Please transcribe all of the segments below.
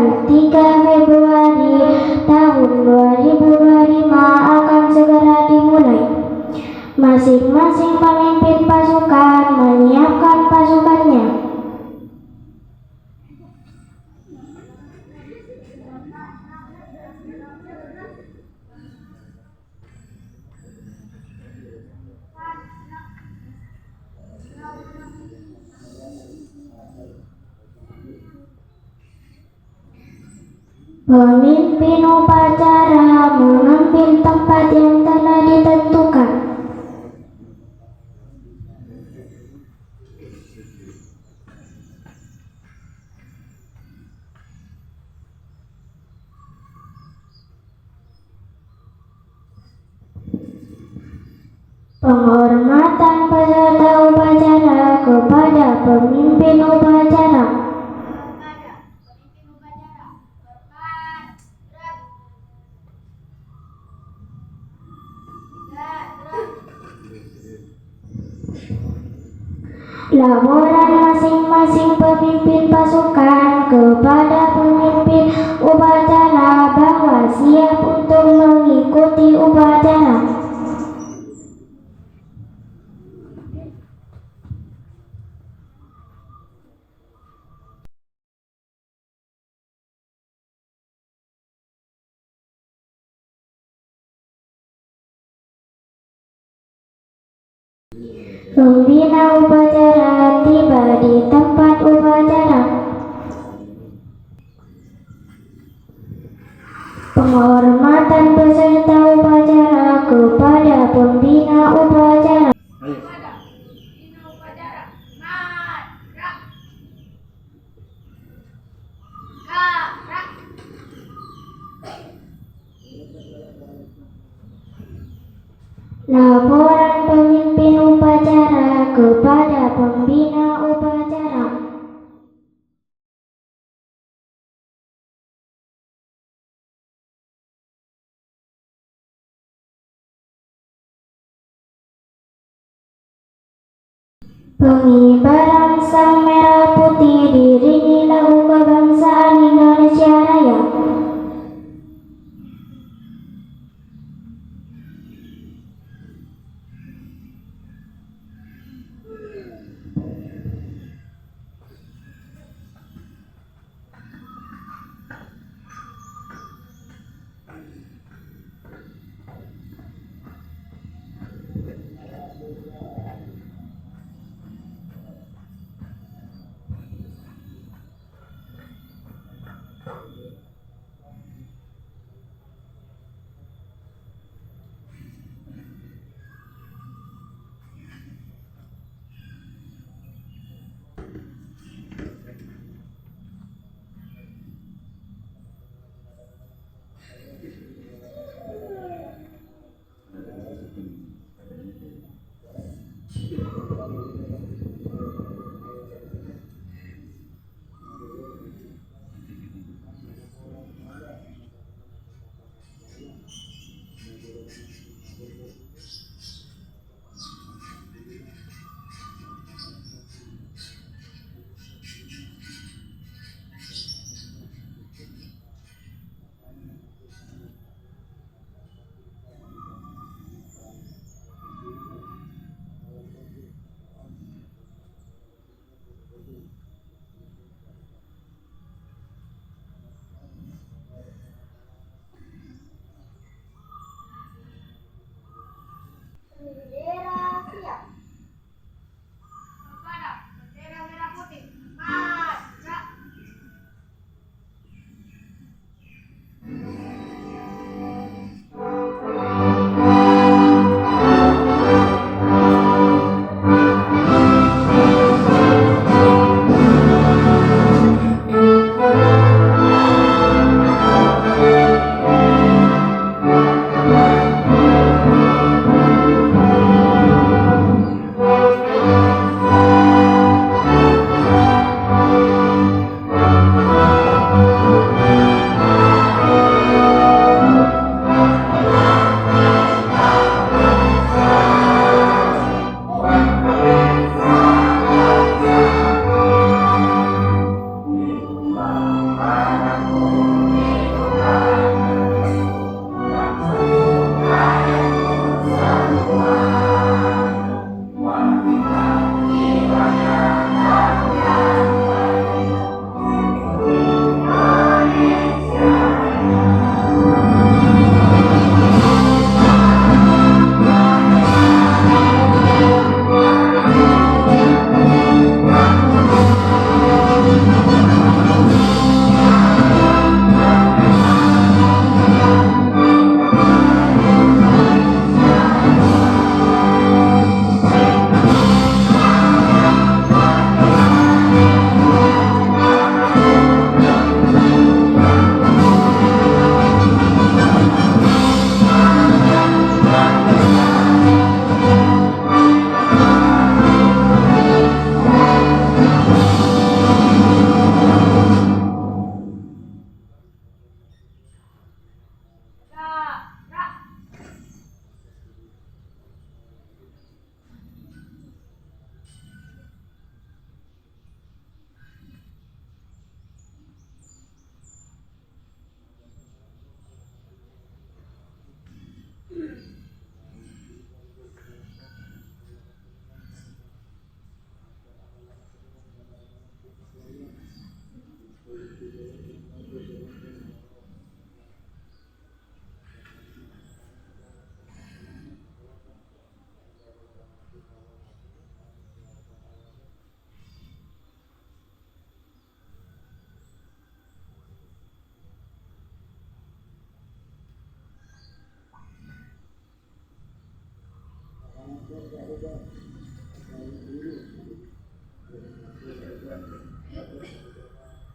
tanggal 3 Februari tahun 2025 akan segera dimulai. Masing-masing pemimpin pasukan menyiapkan pasukannya. Pemimpin upacara mengambil tempat yang telah ditentukan. Penghormatan peserta upacara kepada pemimpin upacara. Laporan masing-masing pemimpin pasukan kepada pemimpin upacara bahwa siap untuk mengikuti upacara. Pembina upacara tiba di tempat upacara. Penghormatan peserta upacara kepada pembina upacara. Laporan pemimpin upacara kepada pembina upacara. Pengibaran Sang Merah Putih diiringi lagu kebangsaan Indonesia Raya.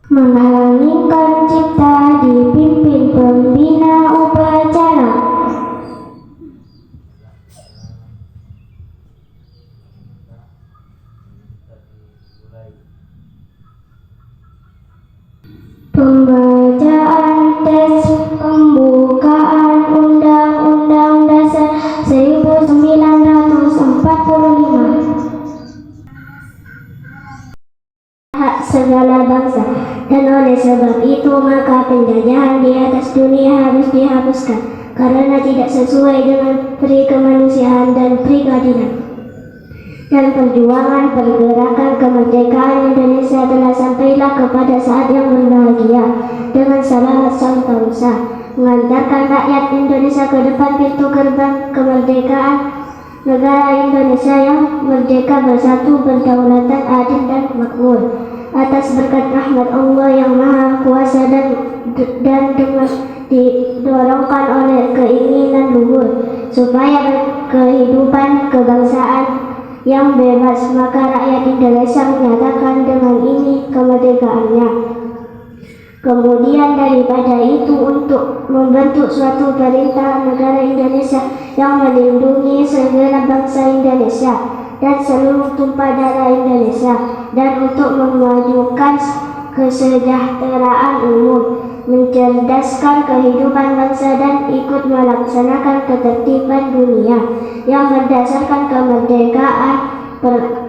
Mengheningkan cipta dipimpin pembina upacara. Pembacaan teks pembukaan Undang-Undang Dasar 1945. Hak segala bangsa, dan oleh sebab itu maka penjajahan di atas dunia harus dihapuskan karena tidak sesuai dengan pri kemanusiaan dan pri keadilan. Dan perjuangan pergerakan kemerdekaan Indonesia telah sampailah kepada saat yang berbahagia dengan selamat sang bangsa mengantarkan rakyat Indonesia ke depan pintu gerbang kemerdekaan negara Indonesia yang merdeka, bersatu, berdaulatan, adil dan makmur atas berkat rahmat Allah yang maha kuasa dan dengan didorongkan oleh keinginan luhur supaya berkehidupan kebangsaan yang bebas, maka rakyat Indonesia menyatakan dengan ini kemerdekaannya. Kemudian daripada itu untuk membentuk suatu perintah negara Indonesia yang melindungi segenap bangsa Indonesia dan seluruh tumpah darah Indonesia, dan untuk memajukan kesejahteraan umum, mencerdaskan kehidupan bangsa dan ikut melaksanakan ketertiban dunia yang berdasarkan kemerdekaan,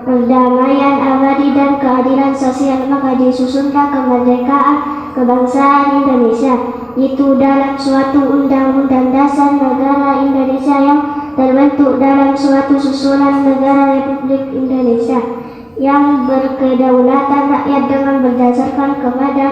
perdamaian abadi dan keadilan sosial, maka disusunlah kemerdekaan kebangsaan Indonesia itu dalam suatu undang-undang dasar negara Indonesia yang terbentuk dalam suatu susunan negara Republik Indonesia yang berkedaulatan rakyat dengan berdasarkan kepada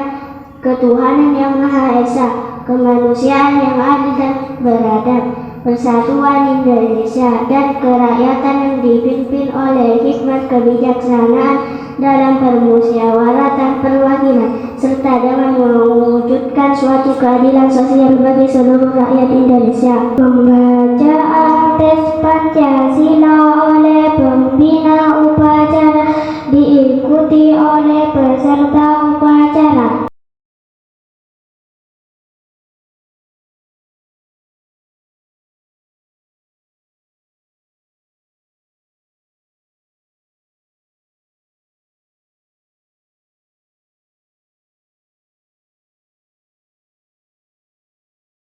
ketuhanan yang Maha Esa, kemanusiaan yang adil dan beradab, persatuan Indonesia dan kerakyatan yang dipimpin oleh hikmat kebijaksanaan dalam permusyawaratan perwakilan, serta dengan mewujudkan suatu keadilan sosial bagi seluruh rakyat Indonesia. Pembacaan teks Pancasila oleh pembina upacara diikuti oleh peserta upacara.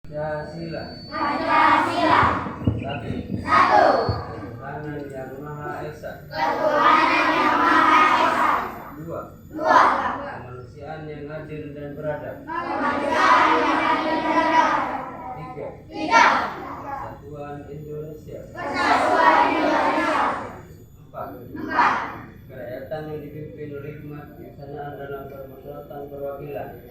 Pancasila. Satu. Ketuhanan yang Maha Esa. Dua. Kemanusiaan yang adil dan beradab. Tiga. Persatuan Indonesia. Empat. Kerakyatan yang dipimpin oleh hikmat kebijaksanaan dalam permusyawaratan perwakilan.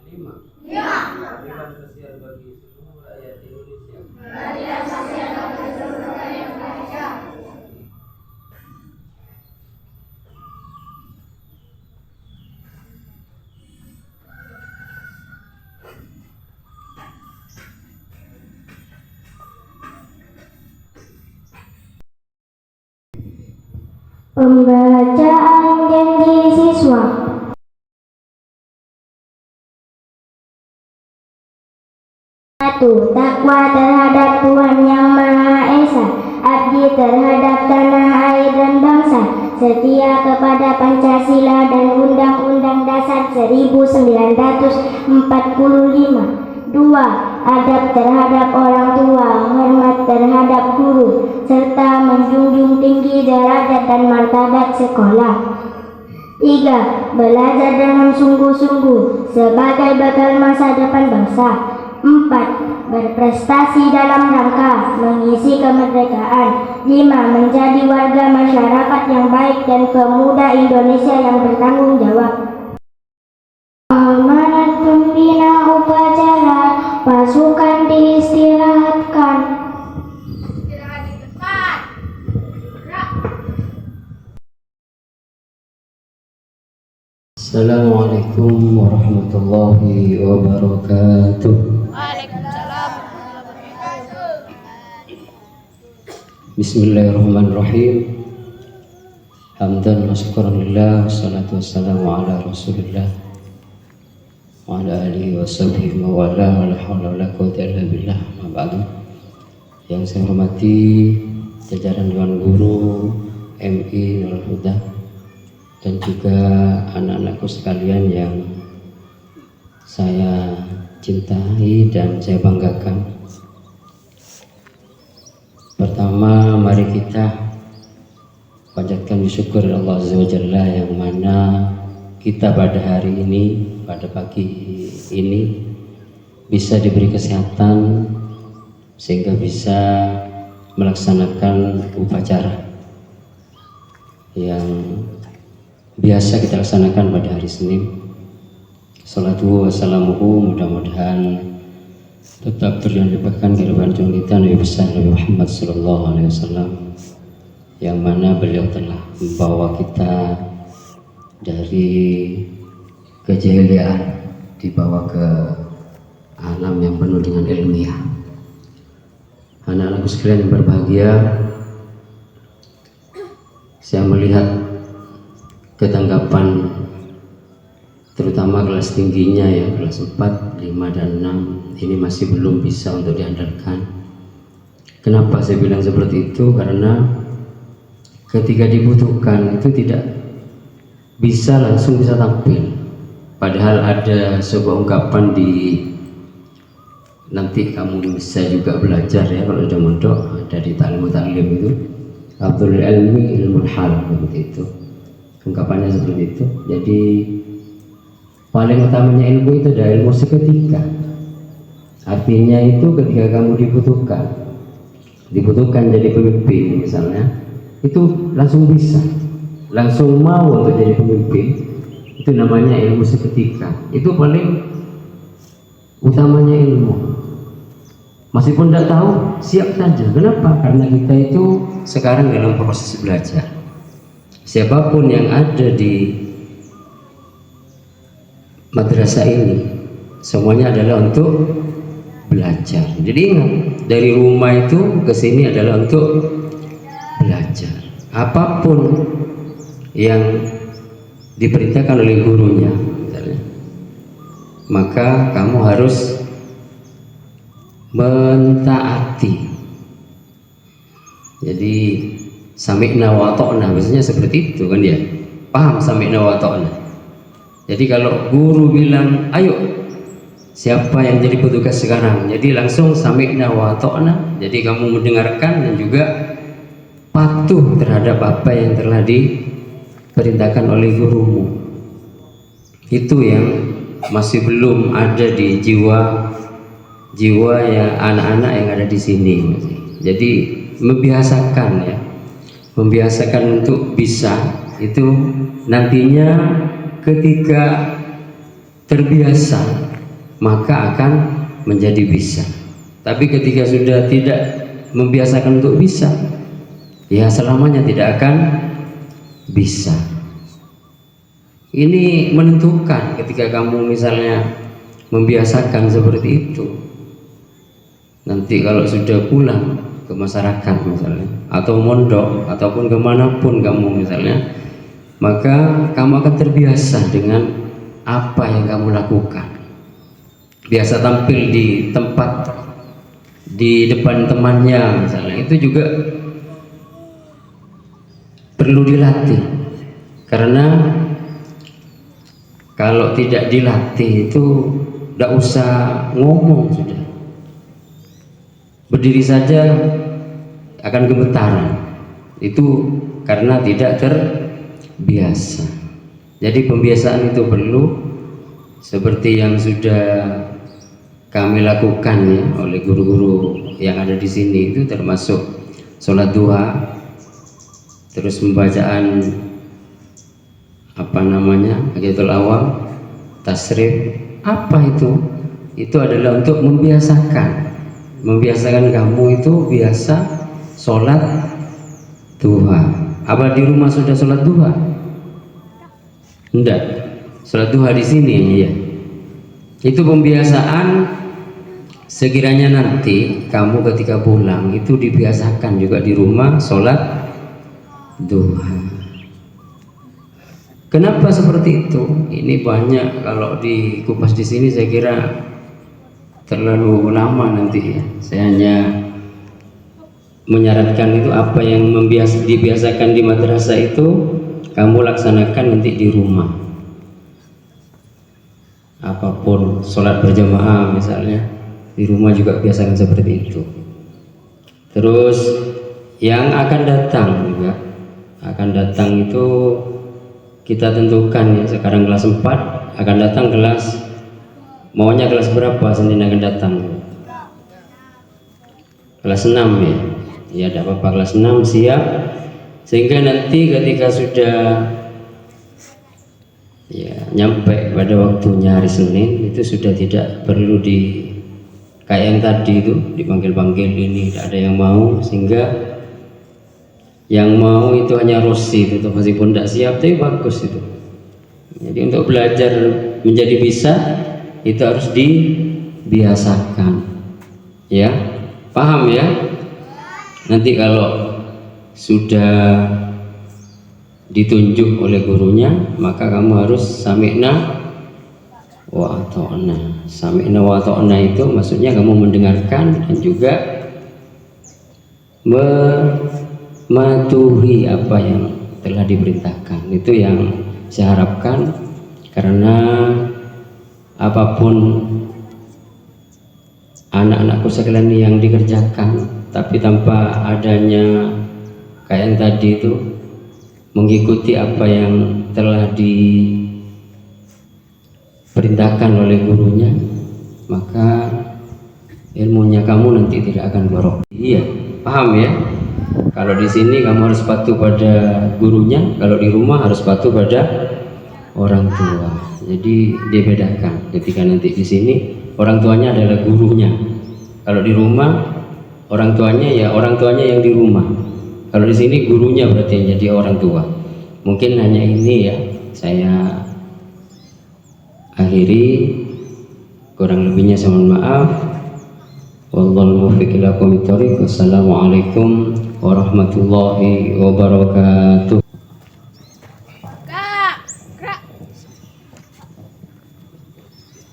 Lima. Keadilan sosial bagi seluruh rakyat Indonesia. Pembacaan janji siswa. Satu, takwa terhadap Tuhan Yang Maha Esa, abdi terhadap tanah air dan bangsa, setia kepada Pancasila dan Undang-Undang Dasar 1945. Dua, adab terhadap orang tua, hormat terhadap guru, serta menjunjung tinggi derajat dan martabat sekolah. Tiga, belajar dengan sungguh-sungguh sebagai bekal masa depan bangsa. Empat, berprestasi dalam rangka mengisi kemerdekaan. Lima, menjadi warga masyarakat yang baik dan pemuda Indonesia yang bertanggung jawab. Amanat pembina upacara, pasukan diistirahatkan. Assalamualaikum warahmatullahi wabarakatuh. Bismillahirrahmanirrahim. Hamdan wa syukran lillah, wassalatu wassalamu ala rasulillah wa ala alihi wa sahbihi wa wala, wa la hawla wa la quwwata illa billah, ma ba'du. Yang saya hormati jajaran Dewan Guru MI Nurul Huda dan juga anak-anakku sekalian yang saya cintai dan saya banggakan. Pertama, mari kita panjatkan syukur Allah Azza wa Jalla yang mana kita pada hari ini, pada pagi ini bisa diberi kesehatan sehingga bisa melaksanakan upacara yang biasa kita laksanakan pada hari Senin. Salatu wassalamuhu, mudah-mudahan tetap terlimpahkan kehidupan kita Nabi besar Nabi Muhammad sallallahu alaihi wasallam, yang mana beliau telah membawa kita dari kejahilian dibawa ke alam yang penuh dengan ilmiah. Anak-anakku sekalian yang berbahagia, saya melihat ketanggapan terutama kelas tingginya ya, kelas 4, 5, dan 6 ini masih belum bisa untuk diandalkan. Kenapa saya bilang seperti itu? Karena ketika dibutuhkan itu tidak bisa langsung bisa tampil. Padahal ada sebuah ungkapan di nanti kamu bisa juga belajar ya kalau udah mondok, ada di taklim itu, Abdul Ilmi Ilmul Hal, seperti itu ungkapannya, seperti itu. Jadi paling utamanya ilmu itu adalah ilmu seketika. Artinya itu ketika kamu dibutuhkan jadi pemimpin misalnya, itu langsung bisa, langsung mau untuk jadi pemimpin, itu namanya ilmu seketika. Itu paling utamanya ilmu. Meskipun tidak tahu, siap saja. Kenapa? Karena kita itu sekarang dalam proses belajar. Siapapun yang ada di madrasah ini semuanya adalah untuk belajar. Jadi ingat, dari rumah itu ke sini adalah untuk belajar. Apapun yang diperintahkan oleh gurunya misalnya, maka kamu harus mentaati. Jadi sami'na wa ta'na, biasanya seperti itu kan ya. Paham sami'na wa ta'na. Jadi kalau guru bilang, ayo siapa yang jadi petugas sekarang, jadi langsung sami'na wa ta'na. Jadi kamu mendengarkan dan juga patuh terhadap apa yang telah diperintahkan oleh gurumu. Itu yang masih belum ada di jiwa ya anak-anak yang ada di sini. Jadi membiasakan ya, membiasakan untuk bisa itu nantinya. Ketika terbiasa maka akan menjadi bisa. Tapi ketika sudah tidak membiasakan untuk bisa, ya selamanya tidak akan bisa. Ini menentukan ketika kamu misalnya membiasakan seperti itu, nanti kalau sudah pulang ke masyarakat misalnya, atau mondok ataupun kemanapun kamu misalnya, maka kamu akan terbiasa dengan apa yang kamu lakukan. Biasa tampil di tempat di depan temannya misalnya, itu juga perlu dilatih. Karena kalau tidak dilatih itu tidak usah ngomong, sudah berdiri saja akan gemetaran. Itu karena tidak biasa. Jadi pembiasaan itu perlu, seperti yang sudah kami lakukan ya oleh guru-guru yang ada di sini, itu termasuk sholat duha, terus pembacaan apa namanya Hajatul Awam, tasrif. Apa itu? Itu adalah untuk membiasakan kamu itu biasa sholat duha. Apa di rumah sudah sholat duha? Enggak. Sholat duha di sini ya. Itu pembiasaan sekiranya nanti kamu ketika pulang itu dibiasakan juga di rumah sholat duha. Kenapa seperti itu? Ini banyak, kalau dikupas di sini saya kira terlalu lama nanti ya. Saya hanya menyarankan itu apa yang dibiasakan di madrasah itu kamu laksanakan nanti di rumah. Apapun, sholat berjamaah misalnya, di rumah juga biasakan seperti itu. Terus yang akan datang juga, akan datang itu kita tentukan ya. Sekarang kelas 4, akan datang kelas, maunya kelas berapa Senin akan datang? Kelas 6 ya. Ya tidak apa-apa, kelas 6 siap, sehingga nanti ketika sudah ya nyampe pada waktunya hari Senin itu sudah tidak perlu kayak yang tadi itu dipanggil-panggil, ini tidak ada yang mau, sehingga yang mau itu hanya Rosi itu, meskipun tidak siap tapi bagus itu. Jadi untuk belajar menjadi bisa itu harus dibiasakan ya, paham ya. Nanti kalau sudah ditunjuk oleh gurunya maka kamu harus sami'na wa ata'na. Sami'na wa ata'na itu maksudnya kamu mendengarkan dan juga mematuhi apa yang telah diperintahkan. Itu yang saya harapkan, karena apapun anak-anakku sekalian yang dikerjakan tapi tanpa adanya kayak yang tadi itu mengikuti apa yang telah diperintahkan oleh gurunya, maka ilmunya kamu nanti tidak akan barokah. Iya, paham ya? Kalau di sini kamu harus patuh pada gurunya, kalau di rumah harus patuh pada orang tua. Jadi dibedakan. Ketika nanti di sini orang tuanya adalah gurunya. Kalau di rumah orang tuanya ya orang tuanya yang di rumah. Kalau di sini gurunya berarti yang jadi orang tua. Mungkin hanya ini ya saya akhiri, kurang lebihnya saya mohon maaf. Wallahul muwaffiq ila aqwamit thoriq. Wassalamualaikum warahmatullahi wabarakatuh.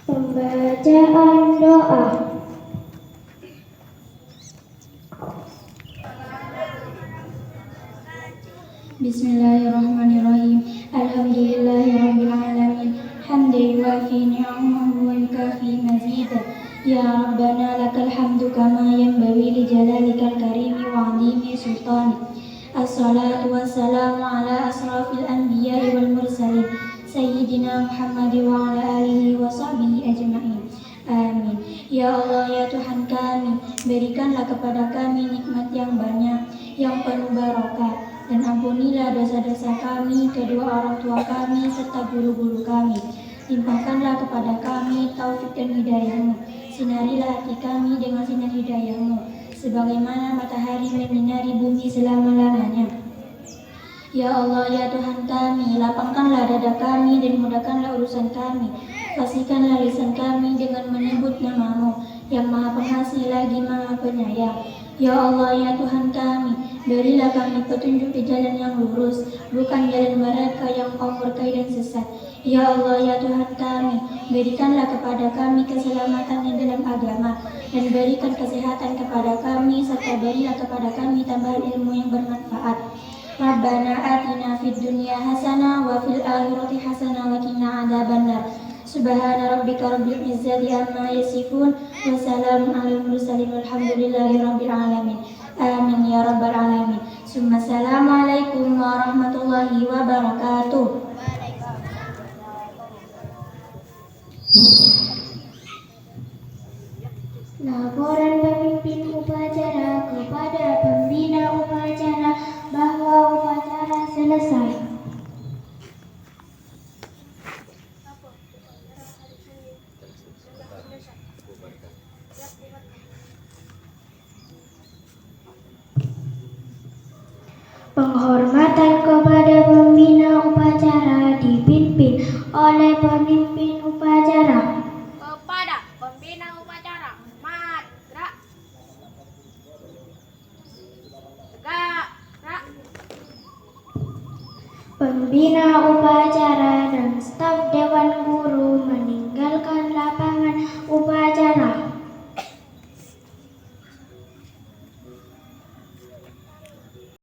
Pembacaan doa. Bismillahirrahmanirrahim. Alhamdulillahirabbil alamin. Hamdan yuwafi ni'amahu wa yukafi mazidah. Ya Rabbana lakal hamdu kama yanbaghi li jalalikal karimi wa 'azimi sultanik. Assalatu wassalamu ala asrafil anbiya'i wal mursalin Sayyidina Muhammad wa ala alihi wa sahbihi ajma'in. Amin. Ya Allah, ya Tuhan kami, berikanlah kepada kami nikmat yang banyak, yang penuh barokah, dan ampunilah dosa-dosa kami, kedua orang tua kami, serta guru-guru kami. Limpahkanlah kepada kami taufik dan hidayah-Mu. Sinarilah hati kami dengan sinar hidayah-Mu, sebagaimana matahari menyinari bumi selama-lamanya. Ya Allah, ya Tuhan kami, lapangkanlah dada kami dan mudahkanlah urusan kami. Fasihkanlah lisan kami dengan menyebut nama-Mu yang Maha Pengasih lagi Maha Penyayang. Ya Allah, ya Tuhan kami, berilah kami petunjuk di jalan yang lurus, bukan jalan mereka yang Kau murkai dan sesat. Ya Allah, ya Tuhan kami, berikanlah kepada kami keselamatan di dalam agama, dan berikan kesehatan kepada kami, serta berilah kepada kami tambahan ilmu yang bermanfaat. Rabbana atina fid dunya hasanah wa fil akhirati hasanah wa qina adzabannar. Subhana rabbika rabbil izzati amma yasifun wa salamun alal mursalin walhamdulillahi rabbil alamin. Amin ya rabbal alamin. Summa assalamualaikum warahmatullahi wabarakatuh. Laporan pemimpin upacara kepada pembina upacara bahwa upacara selesai. Penghormatan kepada pembina upacara dipimpin oleh pemimpin upacara. Kepada pembina upacara, mari. Pembina upacara dan